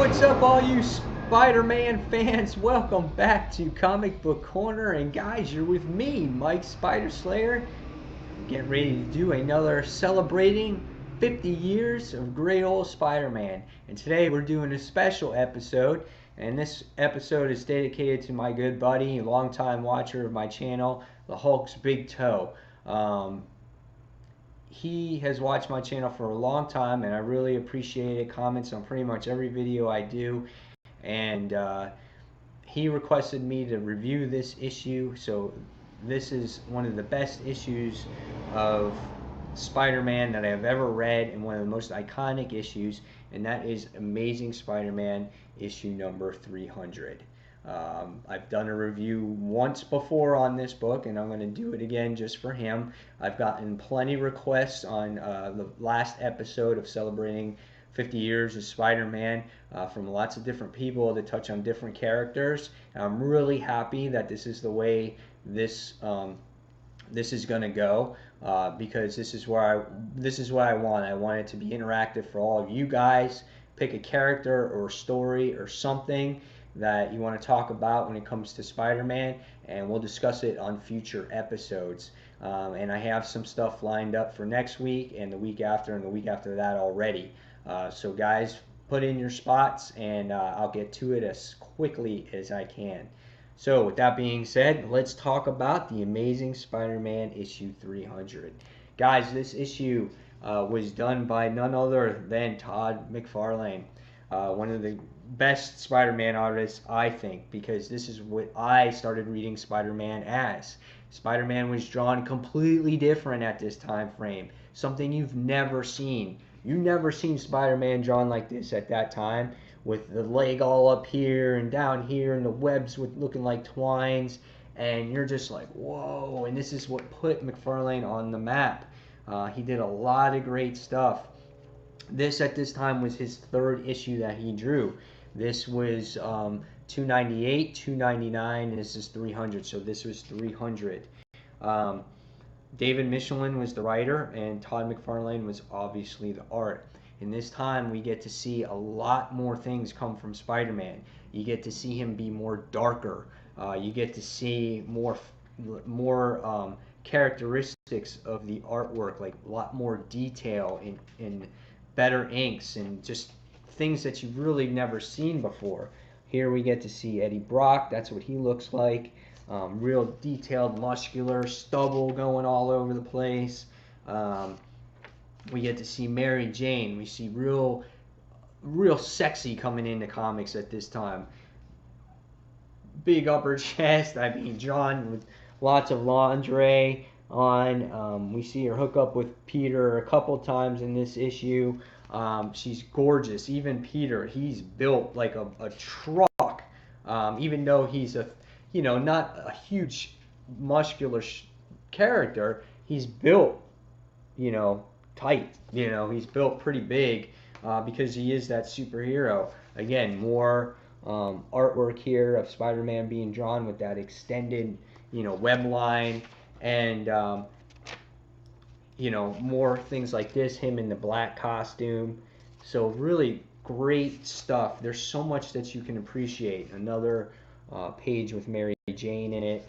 What's up, all you Spider-Man fans? Welcome back to Comic Book Corner. And guys, you're with me, Mike Spider Slayer, getting ready to do another celebrating 50 years of great old Spider-Man. And today we're doing a special episode. And this episode is dedicated to my good buddy, longtime watcher of my channel, the Hulk's Big Toe. He has watched my channel for a long time, and I really appreciate it. Comments on pretty much every video I do, and he requested me to review this issue. So this is one of the best issues of Spider-Man that I have ever read, and one of the most iconic issues, and that is Amazing Spider-Man issue number 300. I've done a review once before on this book, and I'm going to do it again just for him. I've gotten plenty of requests on the last episode of celebrating 50 years of Spider-Man from lots of different people to touch on different characters. And I'm really happy that this is the way this is going to go, because this is what I want. I want it to be interactive for all of you guys. Pick a character or story or something that you want to talk about when it comes to Spider-Man, and we'll discuss it on future episodes. And I have some stuff lined up for next week and the week after and the week after that already. So guys, put in your spots, and I'll get to it as quickly as I can. So with that being said, let's talk about the Amazing Spider-Man issue 300. Guys, this issue was done by none other than Todd McFarlane. One of the best Spider-Man artists, I think, because this is what I started reading Spider-Man as. Spider-Man was drawn completely different at this time frame, something you've never seen. You've never seen Spider-Man drawn like this at that time, with the leg all up here and down here, and the webs looking like twines, and you're just like, whoa. And this is what put McFarlane on the map. He did a lot of great stuff. This at this time was his third issue that he drew. This was 298, 299, and this is 300. So this was 300. David Michelin was the writer, and Todd McFarlane was obviously the art. And this time we get to see a lot more things come from Spider-Man. You get to see him be more darker. You get to see more characteristics of the artwork, like a lot more detail in better inks and just things that you've really never seen before. Here we get to see Eddie Brock. That's what he looks like. Real detailed, muscular, stubble going all over the place. We get to see Mary Jane. We see real sexy coming into comics at this time. Big upper chest. I mean, John with lots of lingerie on. We see her hook up with Peter a couple times in this issue. She's gorgeous. Even Peter, he's built like a truck. Even though he's not a huge muscular character, he's built, tight. He's built pretty big because he is that superhero. Again, more artwork here of Spider-Man being drawn with that extended, web line, and more things like this, him in the black costume. So really great stuff. There's so much that you can appreciate. Another page with Mary Jane in it.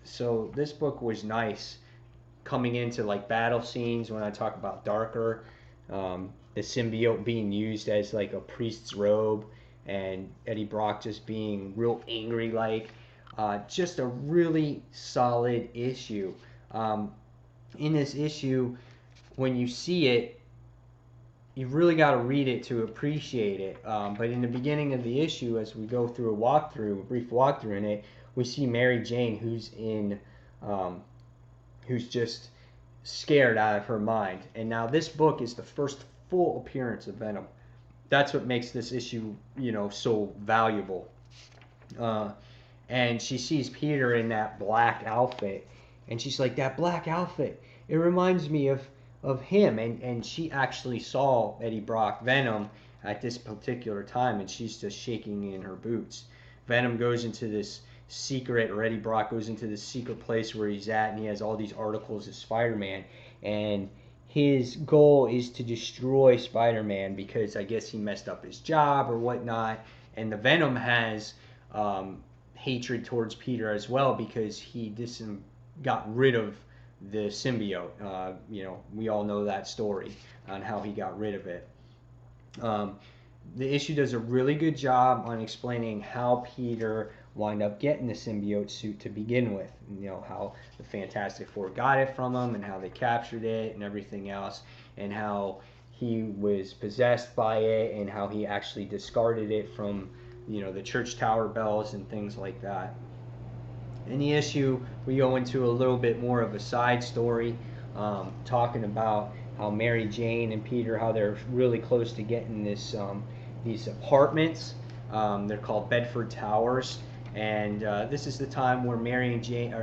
So this book was nice. Coming into like battle scenes, when I talk about darker, the symbiote being used as like a priest's robe, and Eddie Brock just being real angry, like just a really solid issue. In this issue, when you see it, you really got to read it to appreciate it. But in the beginning of the issue, as we go through a brief walkthrough in it, we see Mary Jane, who's just scared out of her mind. And now this book is the first full appearance of Venom. That's what makes this issue, so valuable. And she sees Peter in that black outfit, and she's like, that black outfit, it reminds me of him. And she actually saw Eddie Brock, Venom, at this particular time, and she's just shaking in her boots. Venom goes into this secret, or Eddie Brock goes into this secret place where he's at, and he has all these articles of Spider-Man, and his goal is to destroy Spider-Man because I guess he messed up his job or whatnot. And the Venom has hatred towards Peter as well because he got rid of the symbiote. We all know that story on how he got rid of it. The issue does a really good job on explaining how Peter wind up getting the symbiote suit to begin with. How the Fantastic Four got it from him and how they captured it and everything else, and how he was possessed by it and how he actually discarded it from the church tower bells and things like that. In the issue, we go into a little bit more of a side story, talking about how Mary Jane and Peter, how they're really close to getting these apartments. They're called Bedford Towers, and this is the time where Mary Jane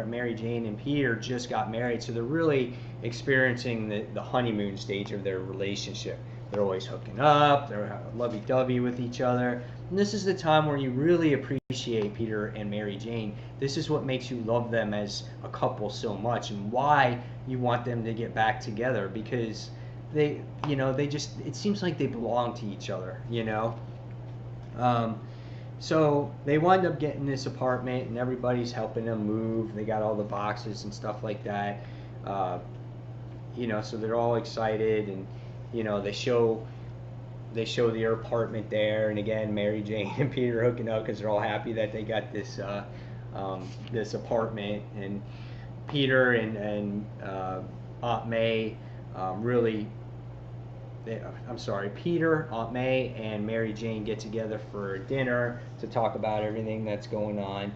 and Peter just got married, so they're really experiencing the honeymoon stage of their relationship. They're always hooking up, they're lovey-dovey with each other, and this is the time where you really appreciate Peter and Mary Jane. This is what makes you love them as a couple so much, and why you want them to get back together, because they just, it seems like they belong to each other, So they wind up getting this apartment, and everybody's helping them move. They got all the boxes and stuff like that. So they're all excited, and they show their apartment there, and again, Mary Jane and Peter hooking up because they're all happy that they got this this apartment, and Peter and Aunt May Peter, Aunt May, and Mary Jane get together for dinner to talk about everything that's going on.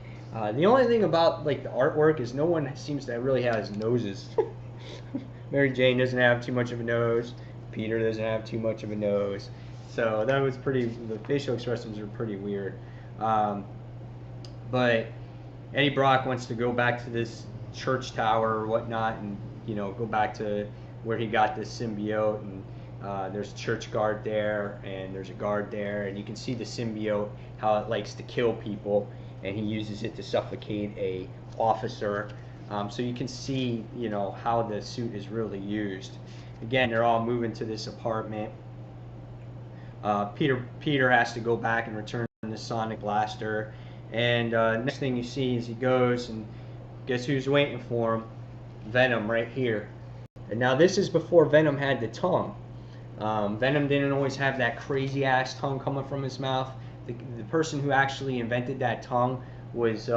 The only thing about the artwork is no one seems to really have noses. Mary Jane doesn't have too much of a nose. Peter doesn't have too much of a nose. So that was the facial expressions are pretty weird. But Eddie Brock wants to go back to this church tower or whatnot, and go back to where he got this symbiote, and there's a church guard there, and there's a guard there, and you can see the symbiote, how it likes to kill people, and he uses it to suffocate a officer. So you can see how the suit is really used. Again, they're all moving to this apartment. Peter has to go back and return the sonic blaster, and next thing you see is he goes, and guess who's waiting for him? Venom, right here. And now this is before Venom had the tongue. Venom didn't always have that crazy ass tongue coming from his mouth. The person who actually invented that tongue was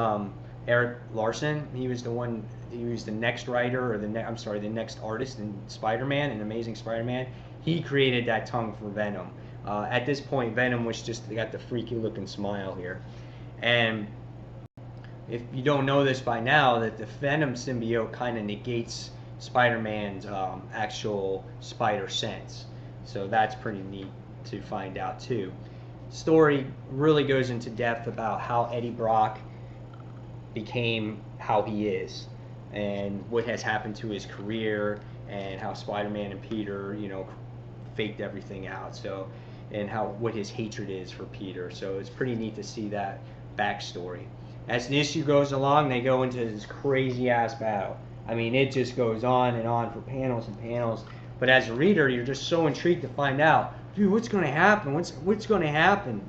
Eric Larson. He was the next writer, or the next artist in Spider-Man, in Amazing Spider-Man. He created that tongue for Venom. At this point, Venom was just got the freaky looking smile here. And if you don't know this by now, that the Venom symbiote kind of negates Spider-Man's actual spider sense. So that's pretty neat to find out too. Story really goes into depth about how Eddie Brock became how he is, and what has happened to his career, and how Spider-Man and Peter, faked everything out. So, and what his hatred is for Peter. So it's pretty neat to see that backstory. As the issue goes along, they go into this crazy ass battle. I mean, it just goes on and on for panels and panels. But as a reader, you're just so intrigued to find out, dude, what's going to happen? What's going to happen?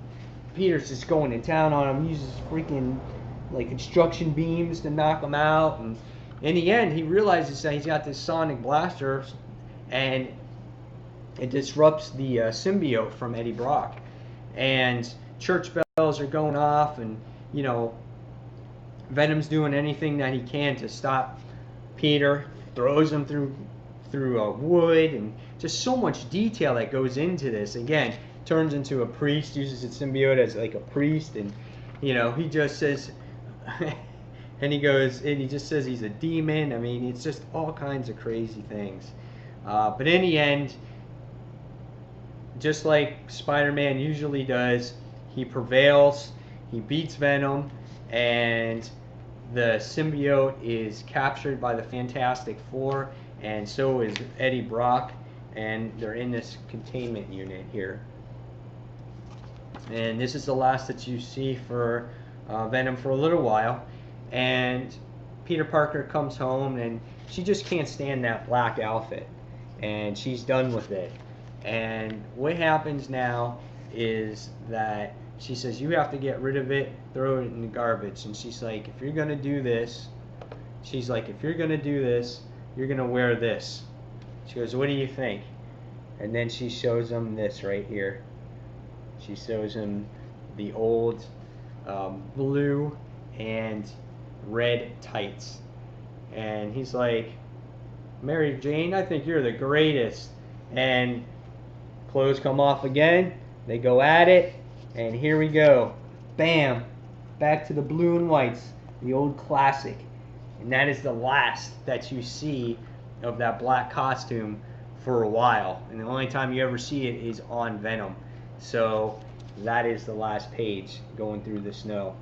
Peter's just going to town on him, uses freaking construction beams to knock him out, and in the end, he realizes that he's got this sonic blaster, and it disrupts the symbiote from Eddie Brock, and church bells are going off, and Venom's doing anything that he can to stop Peter, throws him through wood, and just so much detail that goes into this. Again, turns into a priest, uses its symbiote as a priest, and he just says and he just says he's a demon. I mean, it's just all kinds of crazy things. But in the end, just like Spider-Man usually does, he prevails, he beats Venom, and the symbiote is captured by the Fantastic Four, and so is Eddie Brock, and they're in this containment unit here. And this is the last that you see for Venom for a little while, and Peter Parker comes home, and she just can't stand that black outfit. and she's done with it. And what happens now is that she says, you have to get rid of it, throw it in the garbage. And she's like, if you're gonna do this, she's like, if you're gonna do this, you're gonna wear this. She goes, what do you think? And then she shows him this right here. She shows him the old blue and red tights. And he's like, Mary Jane, I think you're the greatest. And clothes come off again. They go at it. And here we go. Bam. Back to the blue and whites. The old classic. And that is the last that you see of that black costume for a while. And the only time you ever see it is on Venom. So that is the last page, going through the snow.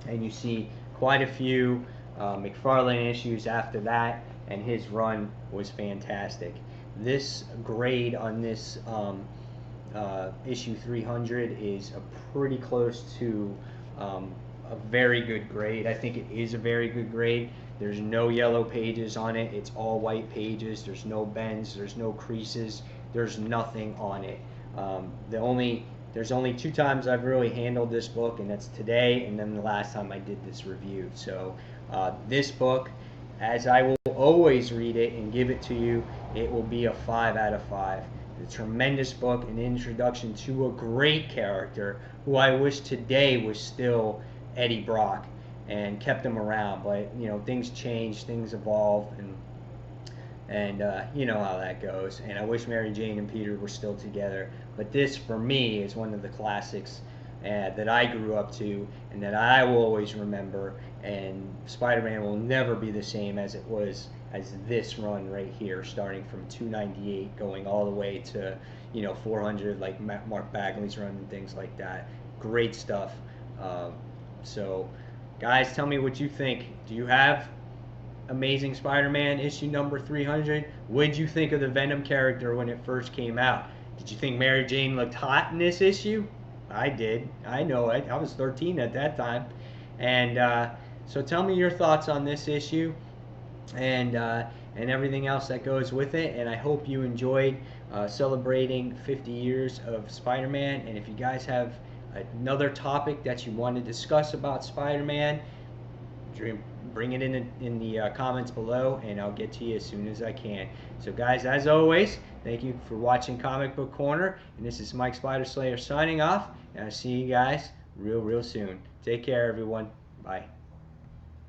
And you see quite a few McFarlane issues after that, and his run was fantastic. This grade on this issue 300 is pretty close to a very good grade. I think it is a very good grade. There's no yellow pages on it. It's all white pages. There's no bends. There's no creases. There's nothing on it. There's only 2 times I've really handled this book, and that's today and then the last time I did this review. So this book, as I will always read it and give it to you, it will be a 5 out of 5. It's a tremendous book, an introduction to a great character who I wish today was still Eddie Brock and kept him around. But you know, things change, things evolve, and you know how that goes. And I wish Mary Jane and Peter were still together. But this, for me, is one of the classics that I grew up to and that I will always remember. And Spider-Man will never be the same as it was as this run right here, starting from 298 going all the way to 400, like Mark Bagley's run and things like that. Great stuff. So guys, tell me what you think. Do you have Amazing Spider-Man issue number 300? What did you think of the Venom character when it first came out? Did you think Mary Jane looked hot in this issue? I did. I know it. I was 13 at that time. And so tell me your thoughts on this issue and everything else that goes with it. And I hope you enjoyed celebrating 50 years of Spider-Man. And if you guys have another topic that you want to discuss about Spider-Man, bring it in the comments below, and I'll get to you as soon as I can. So guys, as always, thank you for watching Comic Book Corner, and this is Mike Spider Slayer signing off, and I'll see you guys real soon. Take care, everyone. Bye.